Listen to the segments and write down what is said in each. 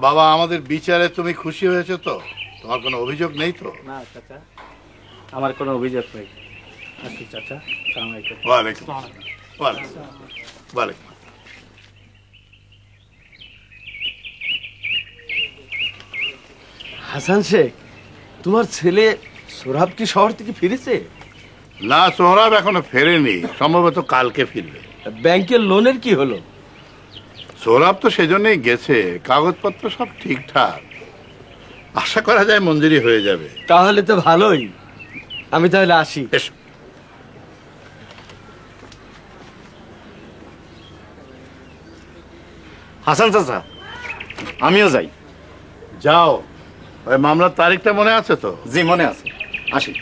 বাবা, আমাদের বিচারে তুমি খুশি হয়েছো তো? তোমার কোনো অভিযোগ নেই তো? না চাচা, আমার কোনো অভিযোগ নেই। আসি চাচা। আসসালামু আলাইকুম। ওয়ালাইকুম ওয়ালাইকুম। হাসান শেখ, তোমার ছেলে সোহরাব কি শহর থেকে ফিরেছে? না, সোহরাব এখনো ফেরেনি, সম্ভবত কালকে ফিরবে। ব্যাংকের লোনের কি হলো? সোহরাব তো সেজন্যই গেছে, কাগজপত্র সব ঠিকঠাক, আশা করা যায় মঞ্জুরি হয়ে যাবে। তাহলে তো ভালোই, আমি তাহলে আসি। এসো। হাসান চাচা, আমিও যাই। যাও। ওই মামলার তারিখটা মনে আছে তো? জি মনে আছে। আসি।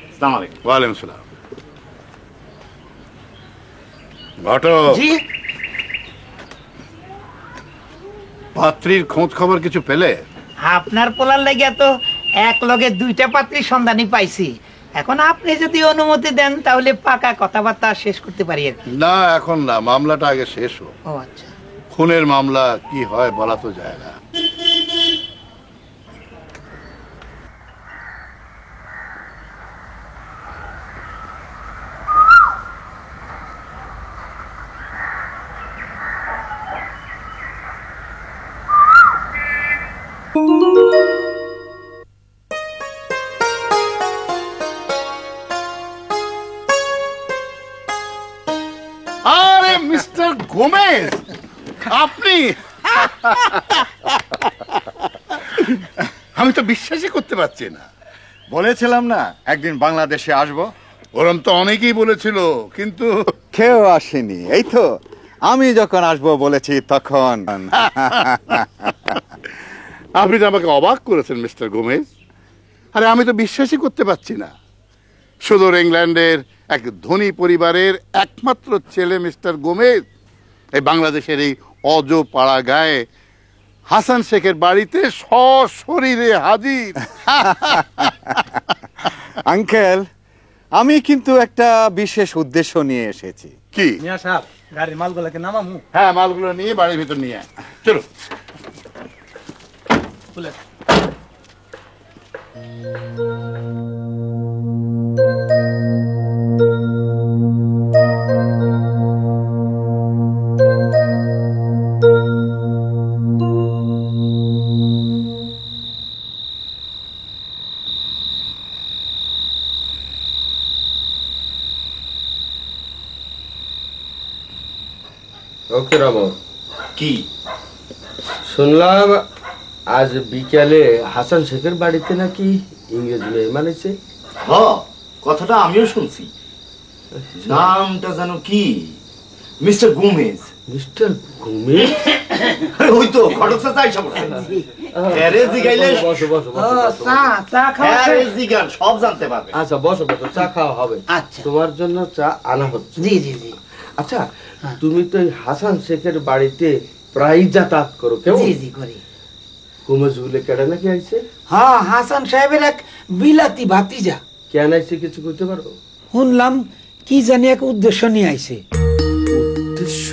আসসালামু আলাইকুম। ওয়ালাইকুম সালাম। ঘটক, পাত্রীর খোঁজ খবর কিছু পেলে? আপনার পোলার লাগিয়া তো এক লগে দুইটা পাত্রীর সন্ধানই পাইছি। এখন আপনি যদি অনুমতি দেন তাহলে পাকা কথাবার্তা শেষ করতে পারি আর কি। না, এখন না, মামলাটা আগে শেষ হোক। ও আচ্ছা। খুনের মামলা কি হয় বলা তো যায় না। আরে মিস্টার গোমেজ, আপনি! আমি তো বিশ্বাসই করতে পারছি না। বলেছিলাম না একদিন বাংলাদেশে আসব। ওরম তো অনেকেই বলেছিল, কিন্তু কেউ আসেনি। এই তো আমি যখন আসবো বলেছি তখন। আপনি তো আমাকে অবাক করেছেন মিস্টার গোমেজ। আরে আমি তো বিশ্বাসই করতে পারছি না, সুদূর ইংল্যান্ডের এক ধনী পরিবারের একমাত্র ছেলে মিস্টার গোমেজ এই বাংলাদেশের এই অজপাড়া গায়ে হাসান শেখের বাড়িতে সশরীরে হাজির। আঙ্কেল, আমি কিন্তু একটা বিশেষ উদ্দেশ্য নিয়ে এসেছি। কি? মিয়া সাহেব, গাড়ির মালগুলোকে নামামু। হ্যাঁ, মালগুলো নিয়ে বাড়ির ভিতর নিয়ে আয়। চলো। খুলে ওকে রমন, কি? শুনলাম আজ বিকেলে হাসান শেখের বাড়িতে নাকি ইংরেজ মেয়ে মানেছে। হ, কথাটা আমিও শুনছি। নামটা যেন কি? Mister Gomez. Mister Gomez? আরে ওই তো ঘটক চাচা আইসা পড়ছে। আরে জিগাইলে বসো বসো ও, বসো, বসো। চা চা খাওয়া আরে শেষ? জিগান, সব জানতে পারবে। আচ্ছা বসো বসো, চা খাওয়া হবে। আচ্ছা। তোমার জন্য চা আনা হচ্ছে। জি জি জি আচ্ছা, তুমি তো এই হাসান শেখের বাড়িতে প্রায় যাতায়াত করো, কেমন? জি জি করি। গোমেজ বলে কেডা নাকি আইছে? হ্যাঁ, হাসান সাহেবের এক বিলাতি ভাতিজা। কেন আইছে কিছু কইতে পারো? শুনলাম কি জানি এক উদ্দেশ্য নিয়ে আইছে। উদ্দেশ্য?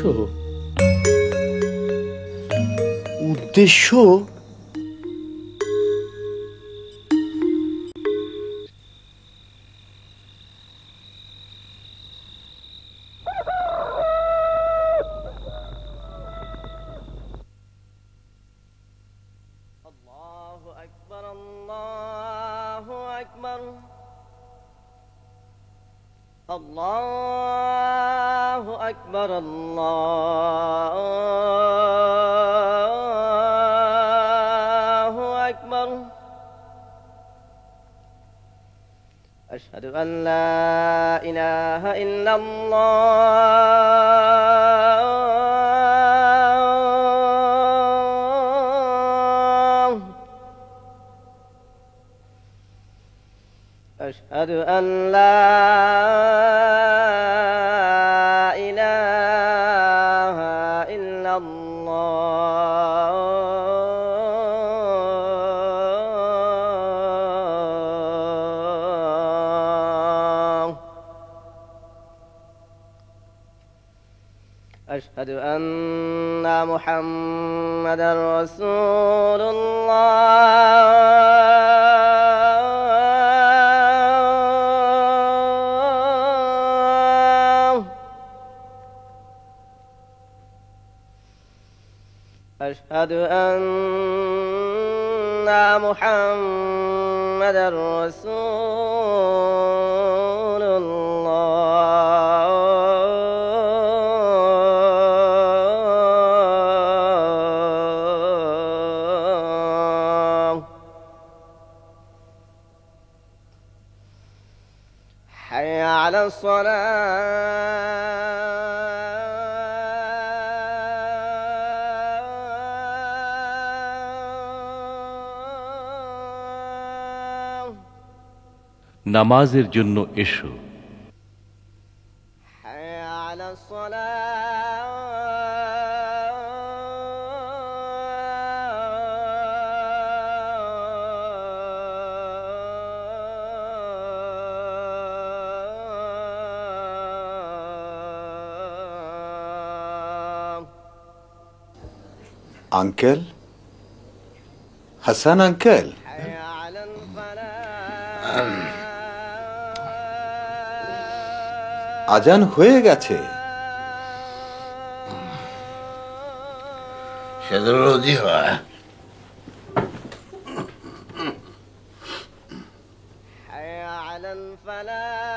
উদ্দেশ্য? الله أكبر الله أكبر الله أكبر الله أكبر أشهد أن لا إله إلا الله أشهد أن لا إله إلا الله أشهد أن محمدا رسول الله أشهد أن محمدا رسول الله حي على الصلاة নামাজের জন্য এসো। حي على الصلاة আঙ্কেল, হাসান আঙ্কেল, حي على আজান হয়ে গেছে। সেজন্য রোজই হয়। حي على الفلاح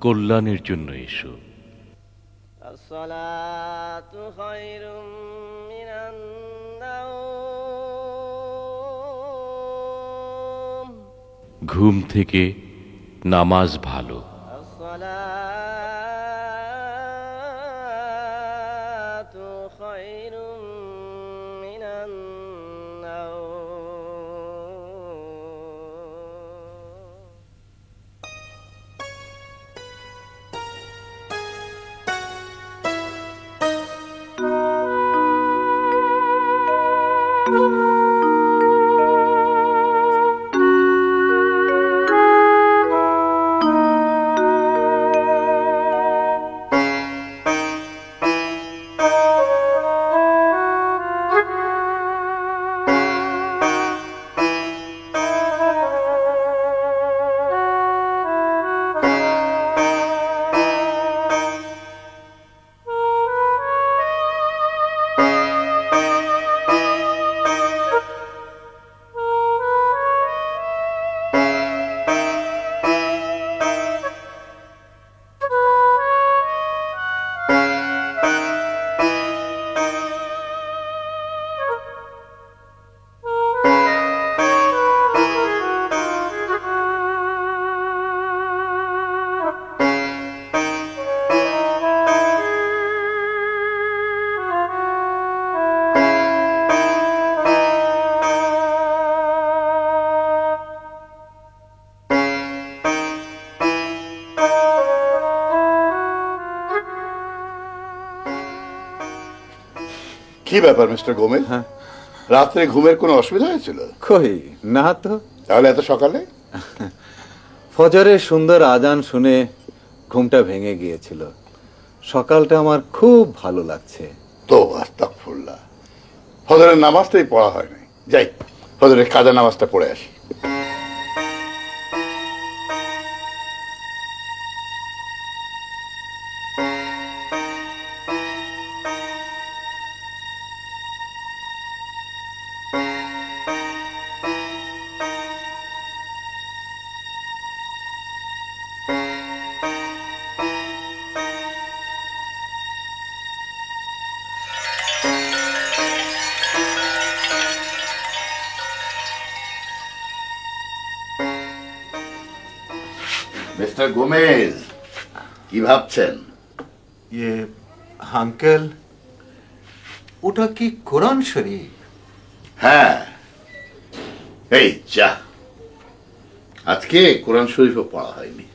কল্যাণের জন্য এসো। الصلاة خير من النوم ঘুম থেকে নামাজ ভালো। الصلاة خير من النوم কি ব্যাপার মিস্টার গোমেজ? রাত্রে ঘুমের কোনো অসুবিধা হয়েছিল? কই না তো। তাহলে এত সকালে? ফজরের সুন্দর আজান শুনে ঘুমটা ভেঙে গিয়েছিল। সকালটা আমার খুব ভালো লাগছে। তো আস্তাগফিরুল্লাহ, ফজরের নামাজটাই পড়া হয়নি। যাই ফজরের কাজা নামাজটা পড়ে আসি। মিস্টার গোমেজ, কি ভাবছেন? আঙ্কেল, ওটা কি কোরআন শরীফ? হ্যাঁ, এই যা, আজকে কোরআন শরীফও পড়া হয়নি।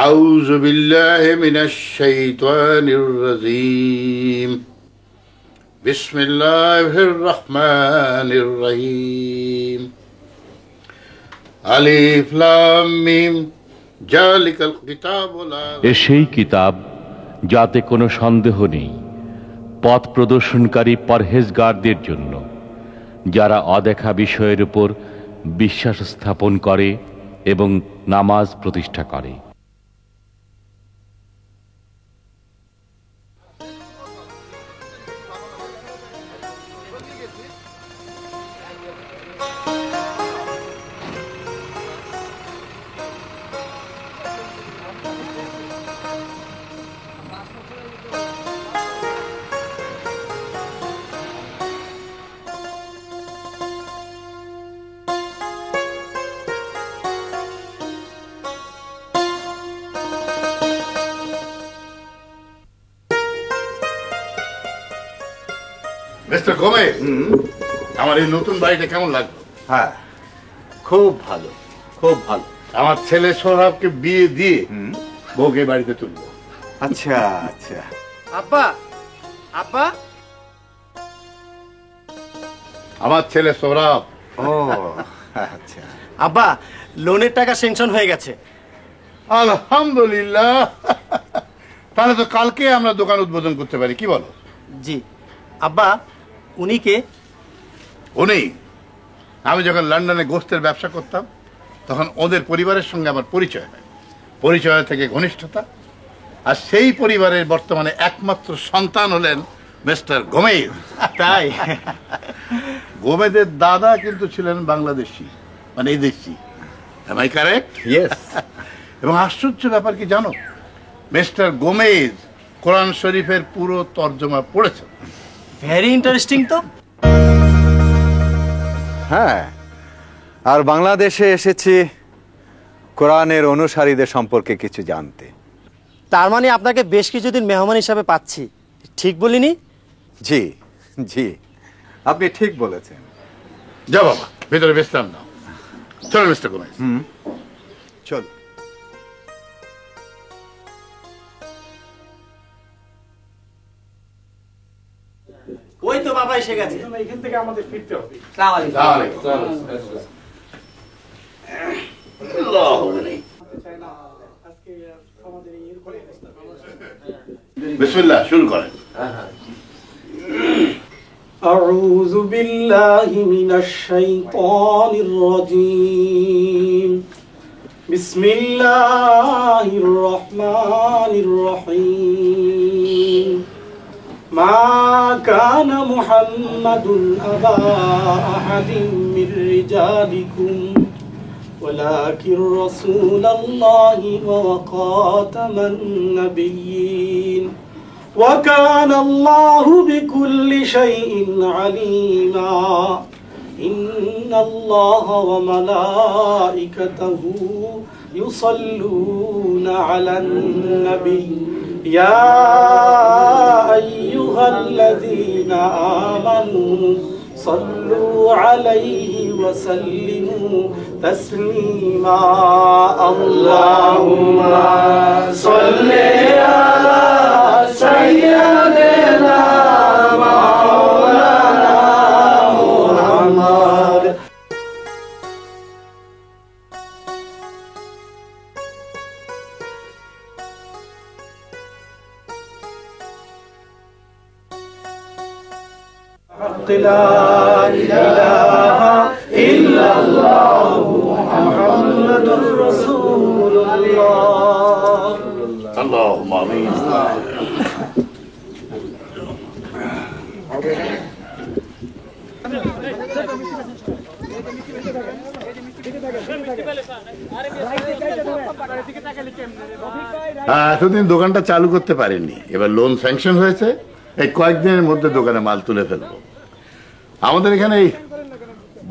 আউযু বিল্লাহি মিনাশ শাইতানির রাজীম। বিসমিল্লাহির রহমানির রহিম। আলিফ লাম মিম যালিকাল কিতাবু লা এ সেই কিতাব যাতে কোনো সন্দেহ নেই, পথ প্রদর্শনকারী পরহেজগারদের জন্য, যারা অদেখা বিষয়ের উপর বিশ্বাস স্থাপন করে এবং নামাজ প্রতিষ্ঠা করে। মিস্টার গোমেজ, আমার এই নতুন বাড়িটা কেমন লাগলো? হ্যাঁ, খুব ভালো, খুব ভালো। আমার ছেলে সোহরাবকে বিয়ে দিয়ে বউকে বাড়িতে তুলবো। আচ্ছা আচ্ছা। আব্বা আব্বা আমার ছেলে সৌরভ। ও আচ্ছা। আব্বা লোনের টাকা স্যাংশন হয়ে গেছে। আলহামদুলিল্লাহ। তাহলে তো কালকে আমরা দোকান উদ্বোধন করতে পারি, কি বলো? জি আব্বা, উনি কে? উনি, আমি যখন লন্ডনে গোস্তের ব্যবসা করতাম তখন ওদের পরিবারের সঙ্গে আমার পরিচয় হয়, পরিচয় থেকে ঘনিষ্ঠতা, আর সেই পরিবারের বর্তমানে একমাত্র সন্তান হলেন মিস্টার গোমেজ। তাই? গোমেজের দাদা কিন্তু ছিলেন বাংলাদেশি, মানে এই দেশি। Am I correct? ইয়েস। এবং আশ্চর্য ব্যাপার কি জানো, মিস্টার গোমেজ কোরআন শরীফের পুরো তর্জমা পড়েছেন। ভেরি ইন্টারেস্টিং তো। হ্যাঁ, আর বাংলাদেশে এসেছি কোরআনের অনুসারীদের সম্পর্কে কিছু জানতে। তার মানে আপনাকে বেশ কিছুদিন মেহমান হিসাবে পাচ্ছি, ঠিক বলিনি? জি জি, আপনি ঠিক বলেছেন। যা বাবা, ভেতরে বিশ্রাম নাও। চলো মিস্টার গোমেজ। চল। ওই তো বাবা এসে গেছে। এখান থেকে আমাদের ফিরতে হবে। বিসমিল্লাহ, শুরু করেন। أعوذ بالله من الشيطان الرجيم بسم الله الرحمن الرحيم ما كان محمد أبا أحد من رجالكم ولكن رسول الله وخاتم النبيين وكان الله بكل شيء عليما إن الله وملائكته يصلون على النبي يا أيها الذين آمنوا صلوا عليه وسلموا تسليما اللهم صل على سيدنا مولانا محمد لا إله إلا الله محمد رسول الله اللهم آمين। এতদিন দোকানটা চালু করতে পারিনি, এবার লোন স্যাংশন হয়েছে, এই কয়েকদিনের মধ্যে দোকানে মাল তুলে ফেলবো। আমাদের এখানে এই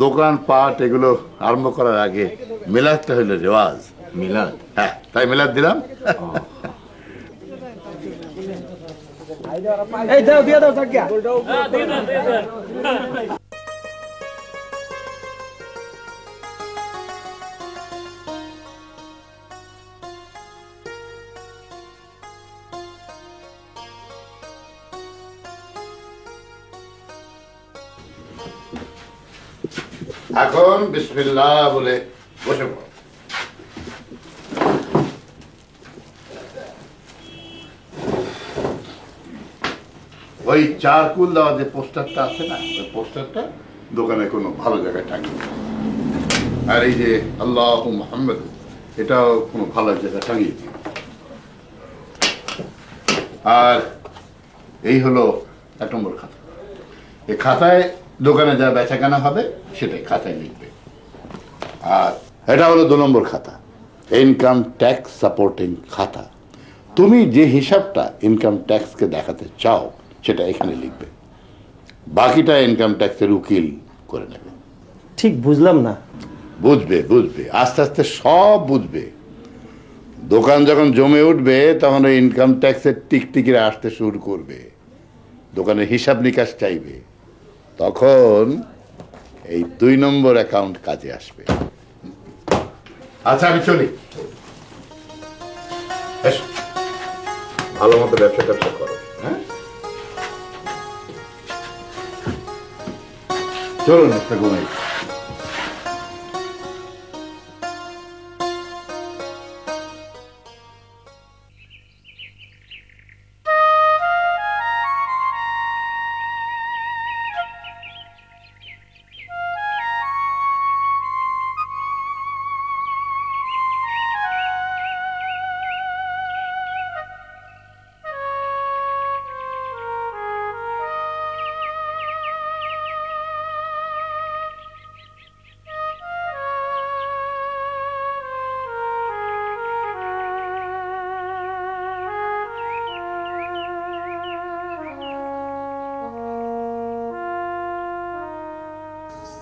দোকান পাট এগুলো আরম্ভ করার আগে মিলাদটা হইলো রেওয়াজ। মিলাদ? হ্যাঁ, তাই মিলাদ দিলাম। এই দাও দিয়ে দাও জায়গা এখন বিসমিল্লাহ বলে বসে পড়ো। ওই চারকুল দেওয়া যে পোস্টারটা আছে না, ওই পোস্টারটা দোকানে কোনো ভালো জায়গায় টাঙিয়ে দিও। আর এই যে আল্লাহ মুহাম্মদ, এটাও কোনো ভালো জায়গায় টাঙিয়ে দিও। আর এই হলো 1 নম্বর খাতা। এই খাতায় দোকানে যা বেচাকেনা হবে সেটাই খাতায় লিখবে। আর এটা হলো 2 নম্বর খাতা, ইনকাম ট্যাক্স সাপোর্টিং খাতা। তুমি যে হিসাবটা ইনকাম ট্যাক্সকে দেখাতে চাও সেটা এখানে লিখবে, বাকিটা ইনকাম ট্যাক্সের উকিল করে নেবে। ঠিক বুঝলাম না। বুঝবে বুঝবে, আস্তে আস্তে সব বুঝবে। দোকান যখন জমে উঠবে তখন ওই ইনকাম ট্যাক্সের টিকটিকিরা আসতে শুরু করবে, দোকানের হিসাব নিকাশ চাইবে, তখন এই 2 নম্বর অ্যাকাউন্ট কাজে আসবে। আচ্ছা, আমি চলি। এসো। ভালো মতো ব্যবসা ট্যাবসা করো, হ্যাঁ? চলুন মিস্টার গোমেজ।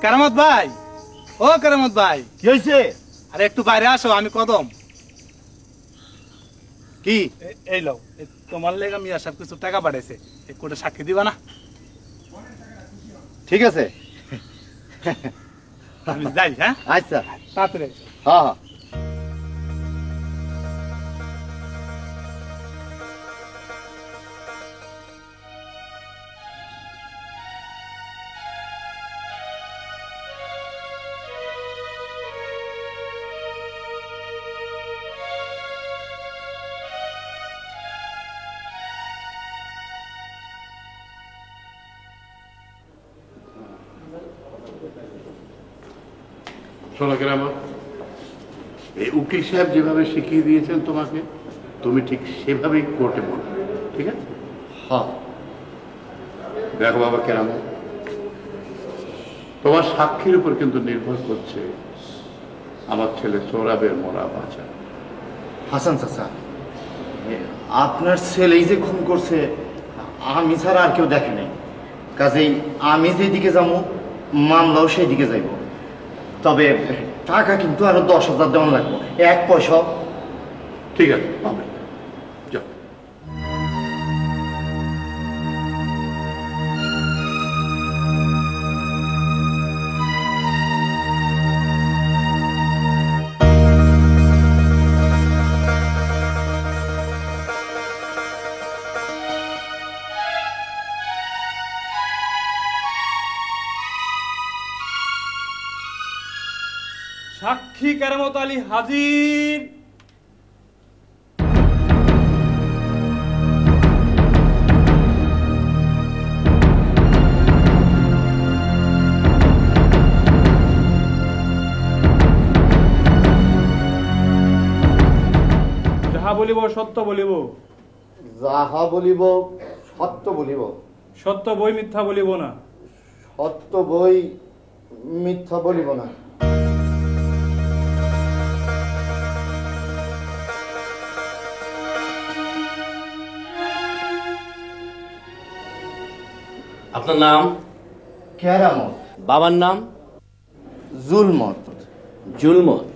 কারামত ভাই, ও কারামত ভাই, কি হয়েছে? আরে একটু বাইরে আসো, আমি কদম। কি? এই লও, তোমার লেগে মিয়া সব কিছু টাকা পাঠাইছে, এক কোটা সাক্ষী দিবা না? ঠিক আছে, আমি যাই, হ্যাঁ? আচ্ছা, তাড়াতাড়ি। হ্যাঁ হ্যাঁ। শোনো কেরামত, এই উকিল সাহেব যেভাবে শিখিয়ে দিয়েছেন তোমাকে, তুমি ঠিক সেভাবেই কোর্টে বলবে, ঠিক আছে? হ্যাঁ। দেখো বাবা কেরামত, তোমার সাক্ষীর উপর কিন্তু নির্ভর করছে আমার ছেলে সৌরভের মরা বাঁচা। হাসান চাচা, আপনার ছেলেই যে খুন করছে আমি ছাড়া আর কেউ দেখে নাই, কাজেই আমি যেদিকে যাবো মামলাও সেই দিকে যাইব। তবে টাকা কিন্তু আরো 10,000 দেওয়া লাগবে, 1 পয়সা। ঠিক আছে, পাবে। যাও। সাক্ষী কারামত আলী হাজির। যাহা বলিব সত্য বলিব, যাহা বলিব সত্য বলিব, সত্য বই মিথ্যা বলিব না। সত্য বই মিথ্যা বলিব না। আপনার নাম? কেরামত। বাবার নাম? জুলমত। জুলমত।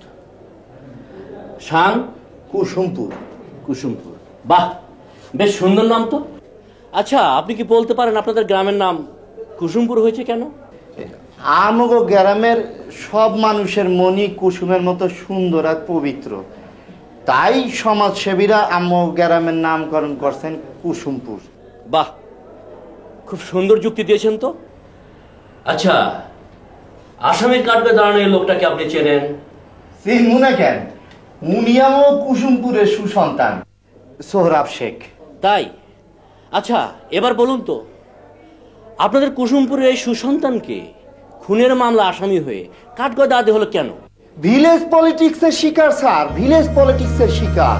শান? কুসুমপুর। কুসুমপুর। বাহ, বেশ সুন্দর নাম তো। আচ্ছা, আপনি কি বলতে পারেন আপনাদের গ্রামের নাম কুসুমপুর হয়েছে কেন? আমগো গ্রামের সব মানুষের মনই কুসুমের মতো সুন্দর আর পবিত্র, তাই সমাজসেবীরা আমগো গ্রামের নামকরণ করছেন কুসুমপুর। বাহ, খুব সুন্দর যুক্তি দিয়েছেন তো। আচ্ছা, আসামের কাঠবে দাঁড়ানো এই লোকটাকে আপনি চেনেন? চিনবো না কেন, উনি আমগো কুসুমপুরের সুসন্তান, সোহরাব শেখ। তাই? আচ্ছা, এবার বলুন তো, আপনাদের কুসুমপুরের এই সুসন্তানকে খুনের মামলা আসামি হয়ে কাঠগড়ায় দাঁড়াতে হলো কেন? ভিলেজ পলিটিক্সের শিকার স্যার, ভিলেজ পলিটিক্সের শিকার।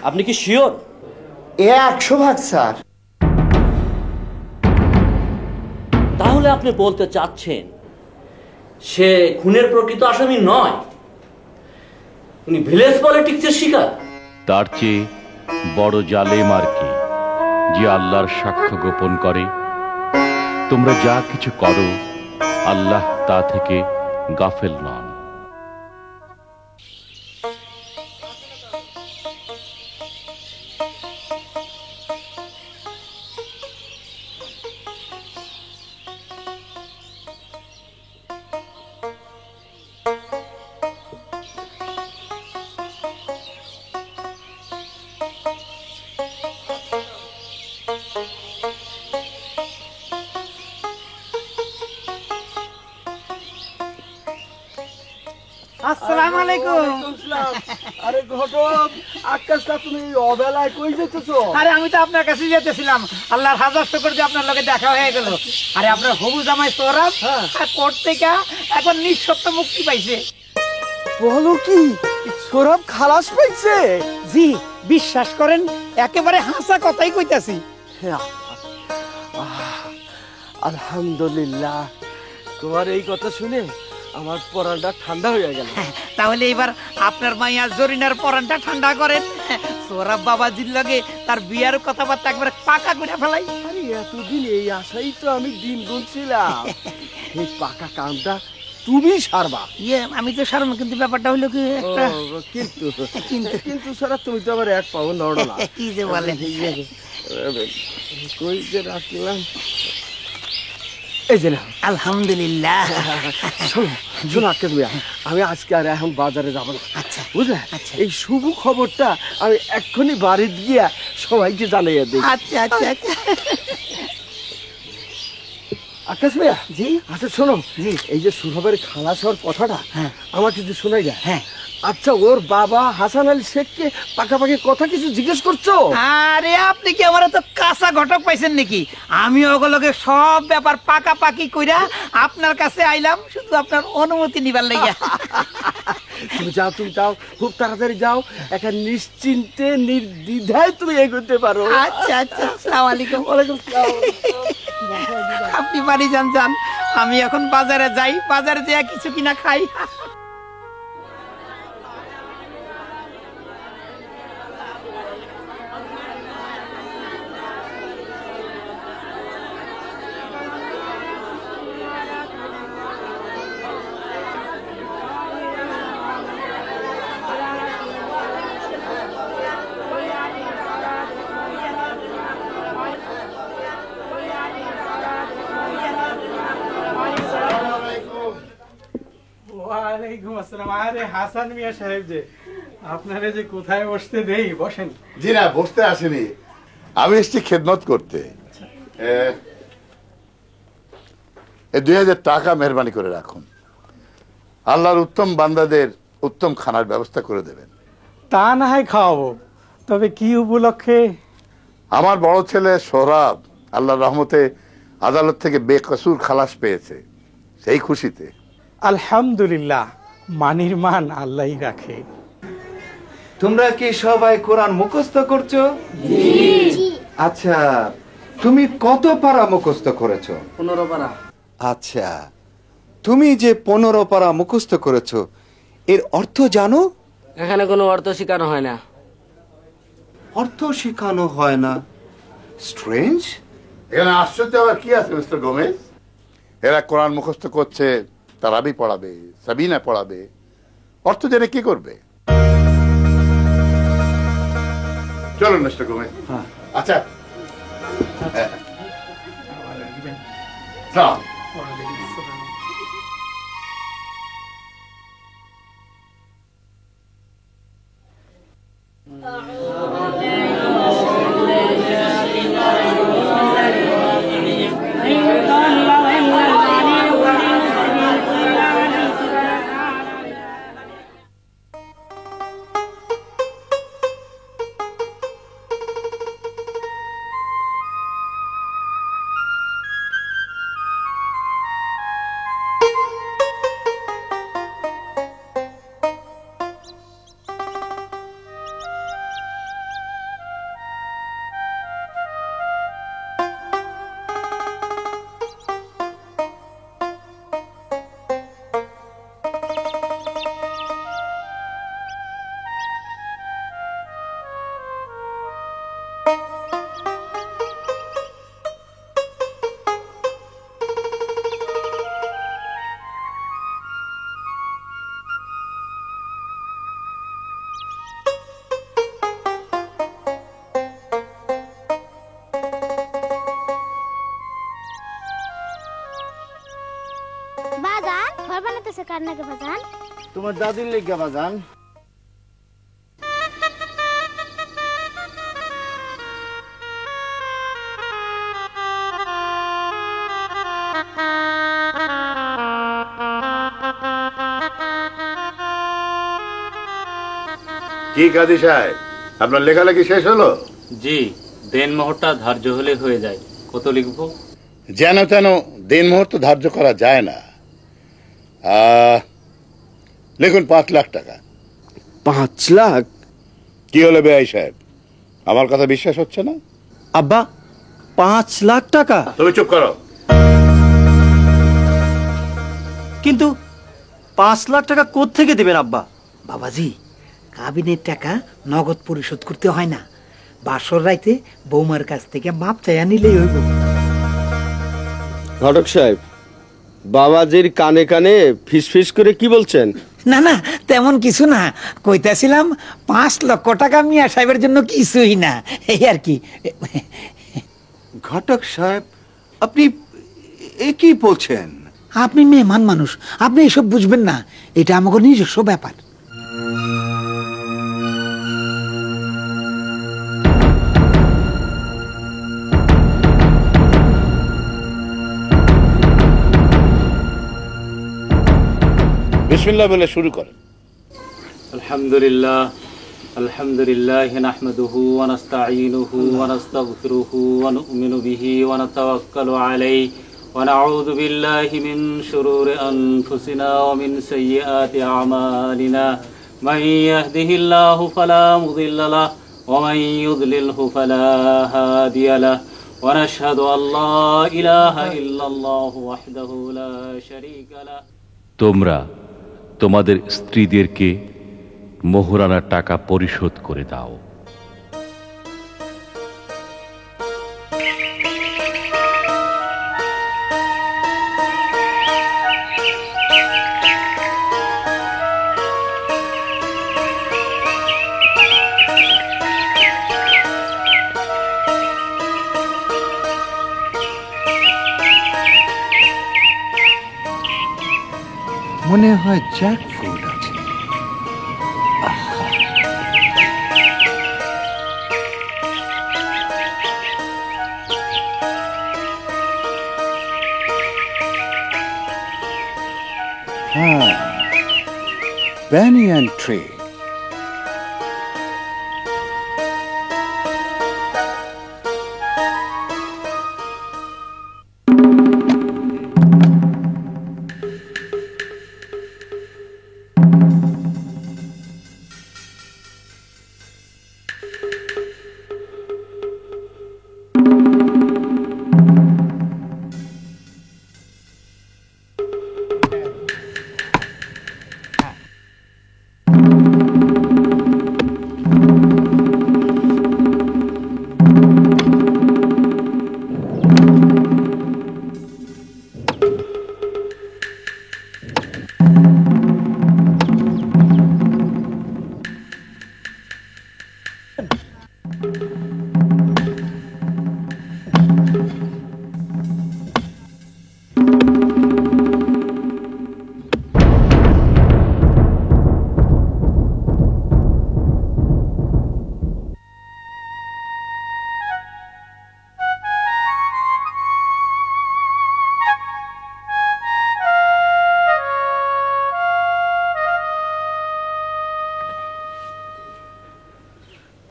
আপনি কি শিওর? 100% স্যার। তাহলে আপনি বলতে চাচ্ছেন সে খুনের প্রকৃত আসামি নয়, উনি ভিলেজ পলিটিক্সের শিকার? তার চেয়ে বড় জালেম আর কি, যে আল্লাহর সাক্ষ্য গোপন করে। তোমরা যা কিছু করো আল্লাহ তা থেকে গাফেল নন। আসসালামু আলাইকুম। আরে ঘটক, আকাশটা তুমি অবেলায় কই যেতেছো? আরে আমি তো আপনার কাছে যেতেছিলাম, আল্লাহর হাজার শুকর যে আপনার লগে দেখা হয়ে গেল। আরে আপনার হবু জামাই সৌরভ আর কোর্ট থেকে এখন নিঃশর্ত মুক্তি পাইছে। বলো কি, সৌরভ খালাস পাইছে? জি, বিশ্বাস করেন একেবারে হাসা কথাই কইতাছি। আলহামদুলিল্লাহ, তোমার এই কথা শুনে আমার পরানটা ঠান্ডা হয়ে গেল। তাহলে এবার আপনার মাইয়া জরিনার পরানটা ঠান্ডা করেন, সৌরভ বাবাজির লগে তার বিয়ার কথাবার্তা একবারে পাকা করে ফেলাই। আরে এতদিন এই আশাই তো আমি দিন গুনছিলাম, এই পাকা কামটা তুমি সারবা। ইয়ে আমি তো সারব, কিন্তু ব্যাপারটা হলো কি একটা কিন্তু কিন্তু সারা তুমি তো আবার এক পাবো নড় না। কি যে বলেন। কই যে রাখলাম, এই যে না। আলহামদুলিল্লাহ। শোনো আজকে আমি আজকে আর এখন বাজারে যাবো না। আচ্ছা বুঝলে, আচ্ছা। এই শুভ খবরটা আমি এক্ষুনি বাড়ি গিয়া সবাইকে জানাইয়া দিই। আচ্ছা আচ্ছা আচ্ছা। আকাশ ভাইয়া, জি আচ্ছা শোনো, জি। এই যে সুরভের খালাস হওয়ার কথাটা আমার কিছু শোনাই যায়। হ্যাঁ। আচ্ছা, ওর বাবা হাসান আলী শেখকে পাকাপাকি কথা কিছু জিজ্ঞেস করছো? আরে আপনি কি আমার তো কাঁচা ঘটক পাইছেন নাকি? আমি ওগুলোকে সব ব্যাপার পাকাপাকি কইরা আপনার কাছে আইলাম শুধু আপনার অনুমতি নিবার লাগিয়া। তুমি যাও, তুমি যাও, খুব তাড়াতাড়ি যাও, একটা নিশ্চিন্তে নির্দ্বিধায় তুমি এগোতে পারো। আচ্ছা আচ্ছা, আসসালামু আলাইকুম। ওয়ালাইকুম আসসালাম। আপনি বাড়ি যান যান, আমি এখন বাজারে যাই, বাজারে যেয়ে কিছু কিনা খাই। ওয়ালাইকুম আসসালাম। আরে হাসান মিয়া সাহেব, যে আপনারা যে কোথায় বসতে দেই, বসেন। জি না, বসতে আসেনি, আমি এসেছি খেদমত করতে। 2000 টাকা মেহরবানি করে রাখুন, আল্লাহর উত্তম বান্দাদের উত্তম খানার ব্যবস্থা করে দেবেন। তা না হয় খাওয়াবো, তবে কি উপলক্ষে? আমার বড় ছেলে সৌরভ আল্লাহর রহমতে আদালত থেকে বেকসুর খালাস পেয়েছে, সেই খুশিতে। আলহামদুলিল্লাহ, মানির মান আল্লাহই রাখে। তোমরা কি সবাই কোরআন মুখস্থ করছো? আচ্ছা, তুমি কত পারা মুখস্থ করেছো? 15 পারা। আচ্ছা, তুমি যে 15 পারা মুখস্থ করেছো, এর অর্থ জানো? এখানে কোনো অর্থ শেখানো হয় না। অর্থ শেখানো হয় না? স্ট্রেঞ্জ। এখানে আশ্চর্য আবার কি আছে মিস্টার গোমেজ? এরা কোরআন মুখস্থ করছে, তারাবি পড়াবে, সাবিনা পড়াবে, অর্থ জেনে কি করবে? চলুন মিস্টার গোমেজ। আচ্ছা চল। বাজান ঘর বানাতেছে কার নাকি বাজান? তোমার দাদির লেগে বাজান। কি কাজী সাহেব, আপনার লেখালেখি শেষ হলো? জি, দেনমোহরটা ধার্য হলে হয়ে যায়। কত লিখবো? যেন তেন দিন মুহূর্ত ধার্য করা যায় না। লিখুন 5 লাখ টাকা। 5 লাখ? কি হলো বেআই সাহেব, আমার কথা বিশ্বাস হচ্ছে না? আব্বা 5 লাখ টাকা? তুমি চুপ করো। কিন্তু 5 লাখ টাকা কোত্থেকে দেবেন আব্বা? বাবাজি, কাবিনের টাকা নগদ পরিশোধ করতে হয় না, বাসর রাইতে বৌমার কাছ থেকে মাপ চাইয়া নিলেই হইব। ঘটক সাহেব, বাবাজির কানে কানে ফিসফিস করে কি বলছেন? না না, তেমন কিছু না, কইতাছিলাম 5 লক্ষ টাকা মিয়া সাহেবের জন্য কিছুই না, এই আর কি। ঘটক সাহেব, আপনি এ কি বলছেন? আপনি মেহমান মানুষ, আপনি এসব বুঝবেন না, এটা আমাকে নিজস্ব ব্যাপার। বিসমিল্লাহ বলে শুরু করেন। আলহামদুলিল্লাহ, আলহামদুলিল্লাহ নাহমাদুহু ওয়া নাস্তাঈনুহু ওয়া নাস্তাগফিরুহু ওয়া নু'মিনু বিহি ওয়া নাতাওয়াক্কালু আলাইহি ওয়া নাউযু বিল্লাহি মিন শুরুরি আনফুসিনা ওয়া মিন সাইয়্যাতি আমালিনা। মান ইয়াহদিহিল্লাহু ফালা মুদিল্লা লাহু ওয়া মান ইউদ্লিলহু ফালা হাদিয়া লাহু ওয়া নাশহাদু আল্লা ইলাহা ইল্লাল্লাহু ওয়াহদাহু লা শারীকা লাহু। তোমরা তোমাদের স্ত্রীদেরকে মোহরানার টাকা পরিশোধ করে দাও। মনে হয় জ্যাকফ্রুট আছে। হ্যাঁ, ব্যানিয়ান ট্রি।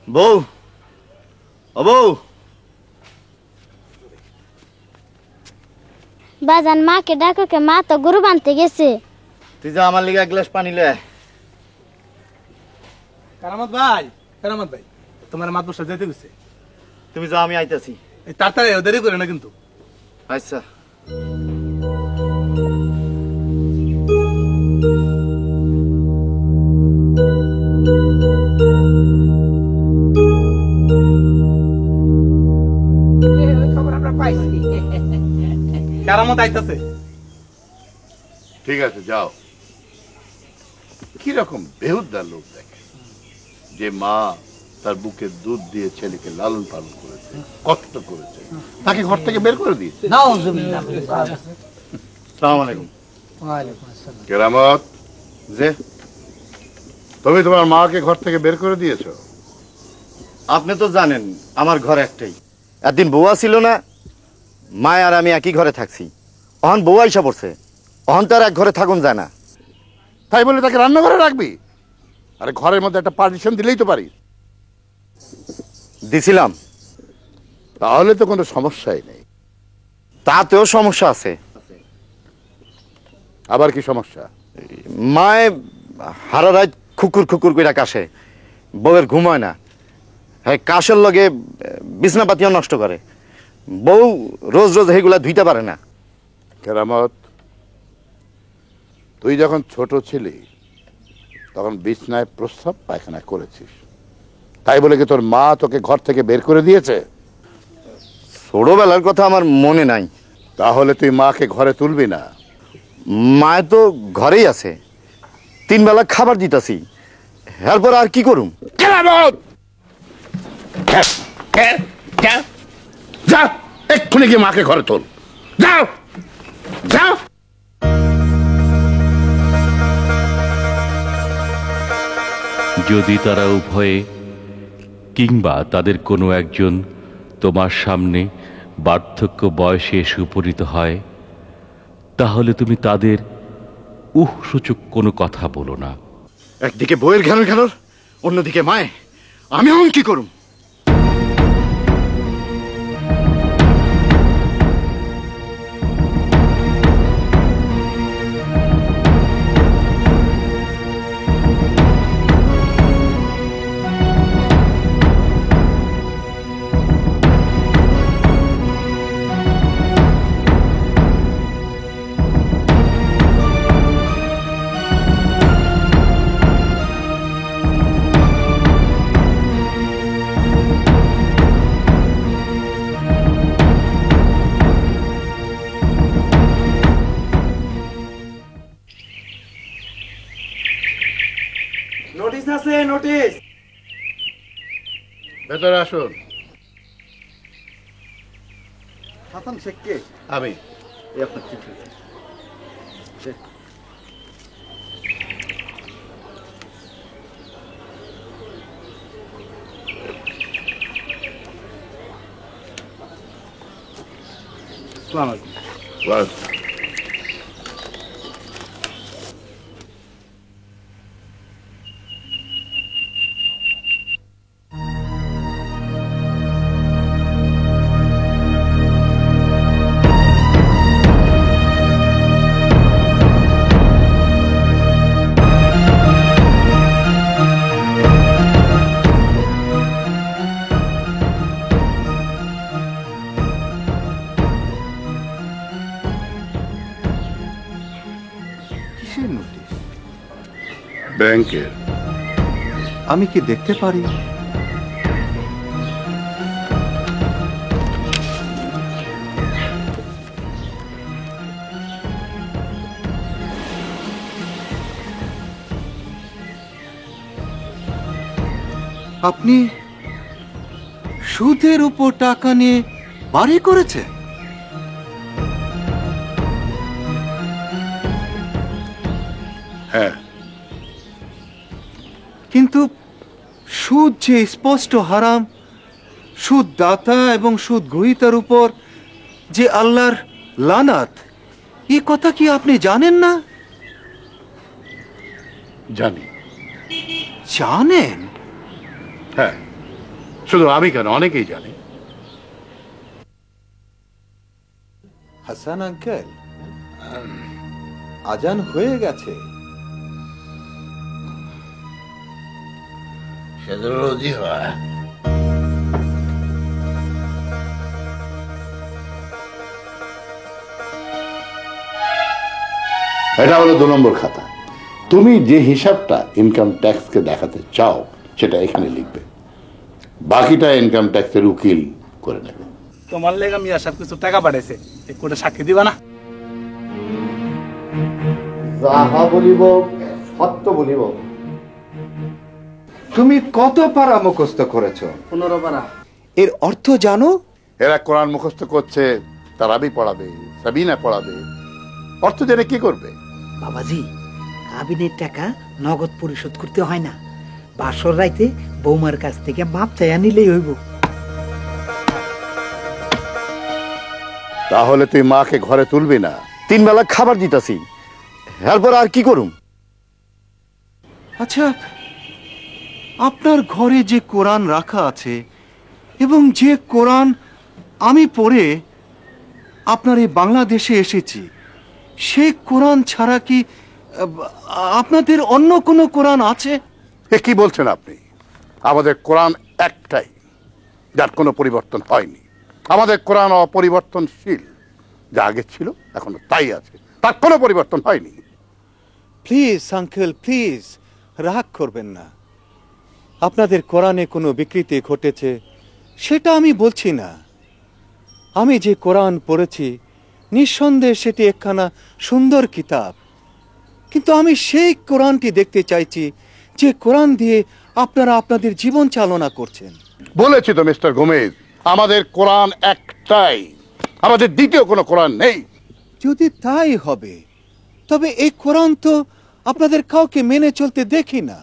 বউ, ও বউ, বাজান মাকে ডাকো কে, মা তো গরু বানতে গেছে। তুই যা আমার লিগে এক গ্লাস পানি লে। কারামত ভাই, কারামত ভাই, তোমার মাতবর যেতে গেছে। তুমি যা, আমি আইতাছি। তাড়াতাড়ি দেরি করে না কিন্তু। আচ্ছা। কারামত আইতাছে। ঠিক আছে, যাও। কি রকম বেহুদ্দার লোক দেখে, যে মা তার বুকের দুধ দিয়ে ছেলেকে লালন পালন করেছে, কষ্ট করেছে, তাকে ঘর থেকে বের করে দিয়েছে। আসসালামু আলাইকুম। কেরামত, যে তুমি তোমার মাকে ঘর থেকে বের করে দিয়েছো? আপনি তো জানেন আমার ঘর একটাই। একদিন বউয়া ছিল না, মা আর আমি একই ঘরে থাকছি। অহন বউ আইসা পড়ছে, অহন তো আর এক ঘরে থাকুন যায় না। তাই বলে তাকে রান্নাঘরে রাখবি? আরে ঘরের মধ্যে একটা পার্টিশন দিলেই তো পারি। দিছিলাম, তাহলে তো কোনো সমস্যাই নেই। তাতেও সমস্যা আছে। আবার কি সমস্যা? মায়ে হারা রাত খুকুর খুকুর কইরা কাশে, বউয়ের ঘুম হয় না। হ্যাঁ, কাশের লগে বিছনাপাতিও নষ্ট করে। বউ রোজ রোজ সেইগুলা ধুইতে পারে না। কেরামত, তুই যখন ছোট ছিলি তখন বিছনায় প্রস্রাব পায়খানা করেছিস, তাই বলে কি তোর মা তোকে ঘর থেকে বের করে দিয়েছে? ছোটবেলার কথা আমার মনে নাই। তাহলে তুই মাকে ঘরে তুলবি না? মায়ে তো ঘরেই আছে, 3 বেলা খাবার দিতাছি, এরপর আর কি করুম? কেরামত, যা এক্ষুনি গিয়ে মাকে ঘরে তোল, যাও যাও। যদি তারা উভয়ে কিংবা তাদের কোনো একজন তোমার সামনে বার্ধক্য বয়সে এসে উপনীত হয়, তাহলে তুমি তাদের সূচক কোনো কথা বলো না। একদিকে বউয়ের ঘ্যানোর ঘ্যানোর, অন্যদিকে মায়ে, আমি এখন কি করুম? নোটিশ আছে, নোটিশ। ভেতরে আসুন। হাসান শেখ কে? আমি। এই আপনার চিঠি। আসসালামু আলাইকুম। কিসের নোটিশ? ব্যাংকের। আমি কি দেখতে পারি? আপনি সুদের উপর টাকা নিয়ে বাড়ি করেছেন? হ্যাঁ। কিন্তু সুদ যে স্পষ্ট হারাম, সুদ দাতা এবং সুদ গ্রহীতার উপর যে আল্লাহর লানাত, এই কথা কি আপনি জানেন না? জানি। জানেন? হ্যাঁ, শুধু আমি কেন, অনেকেই জানে। হাসান আঙ্কেল, আজান হয়ে গেছে। এটা হলো 2 নম্বর খাতা। তুমি যে হিসাবটা ইনকাম ট্যাক্সকে দেখাতে চাও সেটা এখানে লিখবে, বাকিটা ইনকাম ট্যাক্সের উকিল করে নেবে। তোমার লেগে মিয়া সব কিছু টাকা পাঠাইছে, এক কোটা সাক্ষী দিবা না? যাহা বলিব সত্য বলিব। তুমি কত পারা মুখস্থ করেছো? 15 পারা। এর অর্থ জানো? এরা কোরআন মুখস্থ করছে, তারাবি পড়াবে, সাবিনা পড়াবে, অর্থ জেনে কি করবে? বাবাজি, কাবিনের টাকা নগদ পরিশোধ করতে হয় না, বাসর রাইতে বৌমার কাছ থেকে মাপ চাইয়া নিলেই হইব। তাহলে তুই মাকে ঘরে তুলবি না? 3 বেলা খাবার দিতাছি, এরপর আর কি করুম? আচ্ছা, আপনার ঘরে যে কোরআন রাখা আছে এবং যে কোরআন আমি পড়ে আপনার এই বাংলাদেশে এসেছি, সেই কোরআন ছাড়া কি আপনাদের অন্য কোনো কোরআন আছে? এ কি বলছেন আপনি? আমাদের কোরআন একটাই, যার কোনো পরিবর্তন হয়নি। আমাদের কোরআন অপরিবর্তনশীল, যা আগে ছিল এখনো তাই আছে, তার কোনো পরিবর্তন হয়নি। প্লিজ আঙ্কেল, প্লিজ রাগ করবেন না। আপনাদের কোরআনে কোনো বিকৃতি ঘটেছে সেটা আমি বলছি না। আমি যে কোরআন পড়েছি নিঃসন্দেহে সেটি একখানা সুন্দর কিতাব, কিন্তু আমি সেই কোরআনটি দেখতে চাইছি যে কোরআন দিয়ে আপনারা আপনাদের জীবন চালনা করছেন। বলেছি তো মিস্টার গোমেজ, আমাদের কোরআন একটাই, আমাদের দ্বিতীয় কোনো কোরআন নেই। যদি তাই হবে তবে এই কোরআন তো আপনাদের কাউকে মেনে চলতে দেখি না।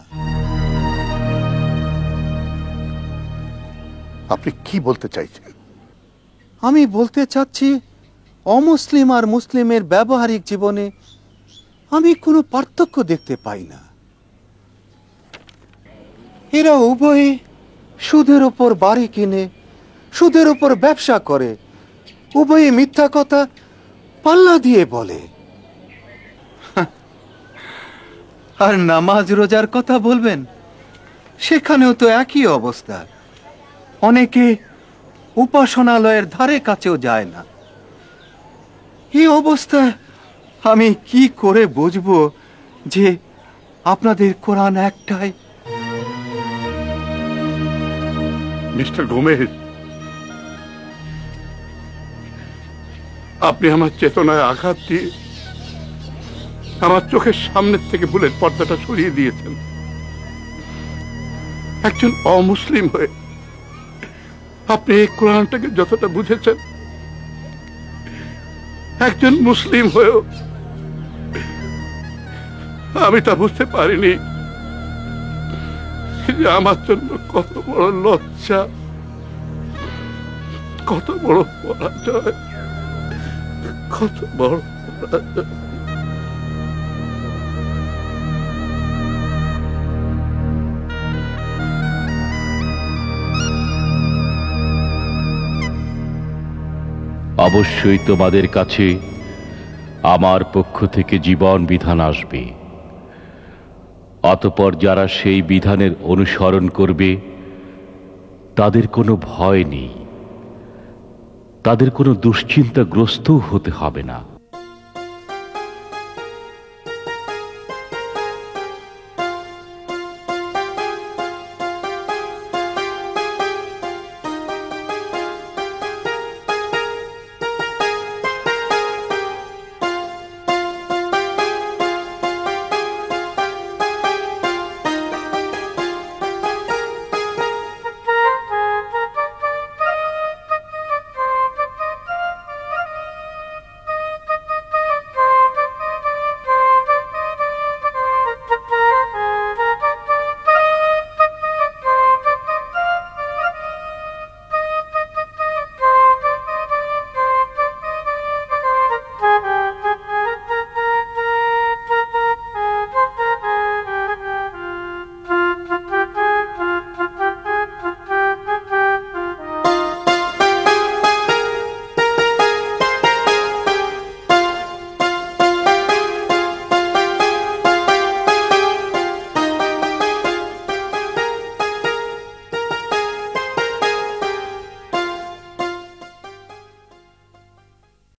আপনি কি বলতে চাইছেন? আমি বলতে চাচ্ছি, অমুসলিম আর মুসলিমের ব্যবহারিক জীবনে আমি কোনো পার্থক্য দেখতে পাই না। এরা উভয়ে সুদের ওপর বাড়ি কিনে সুদের ওপর ব্যবসা করে, উভয়ে মিথ্যা কথা পাল্লা দিয়ে বলে। আর নামাজ রোজার কথা বলবেন, সেখানেও তো একই অবস্থা। অনেকে উপাসনালয়ের ধারে কাছেও যায় না। এই অবস্থায় আমি কি করে বুঝবো যে আপনাদের কোরআন একটাই? মিস্টার গোমেজ, আপনি আমার চেতনায় আঘাত দিয়ে আমার চোখের সামনের থেকে ভুলের পর্দাটা সরিয়ে দিয়েছেন। একজন অমুসলিম হয়ে আপনি এই কোরআনটাকে যতটা বুঝেছেন, একজন মুসলিম হয়েও আমি তা বুঝতে পারিনি যে আমার জন্য কত বড় লজ্জা, কত বড় পরাজয়, কত বড় পরাজয়। অবশ্যই তোমাদের কাছে আমার পক্ষ থেকে জীবন বিধান আসবে। অতঃপর যারা সেই বিধানের অনুসরণ করবে তাদের কোনো ভয় নেই, তাদের কোনো দুশ্চিন্তাগ্রস্তও হতে হবে না।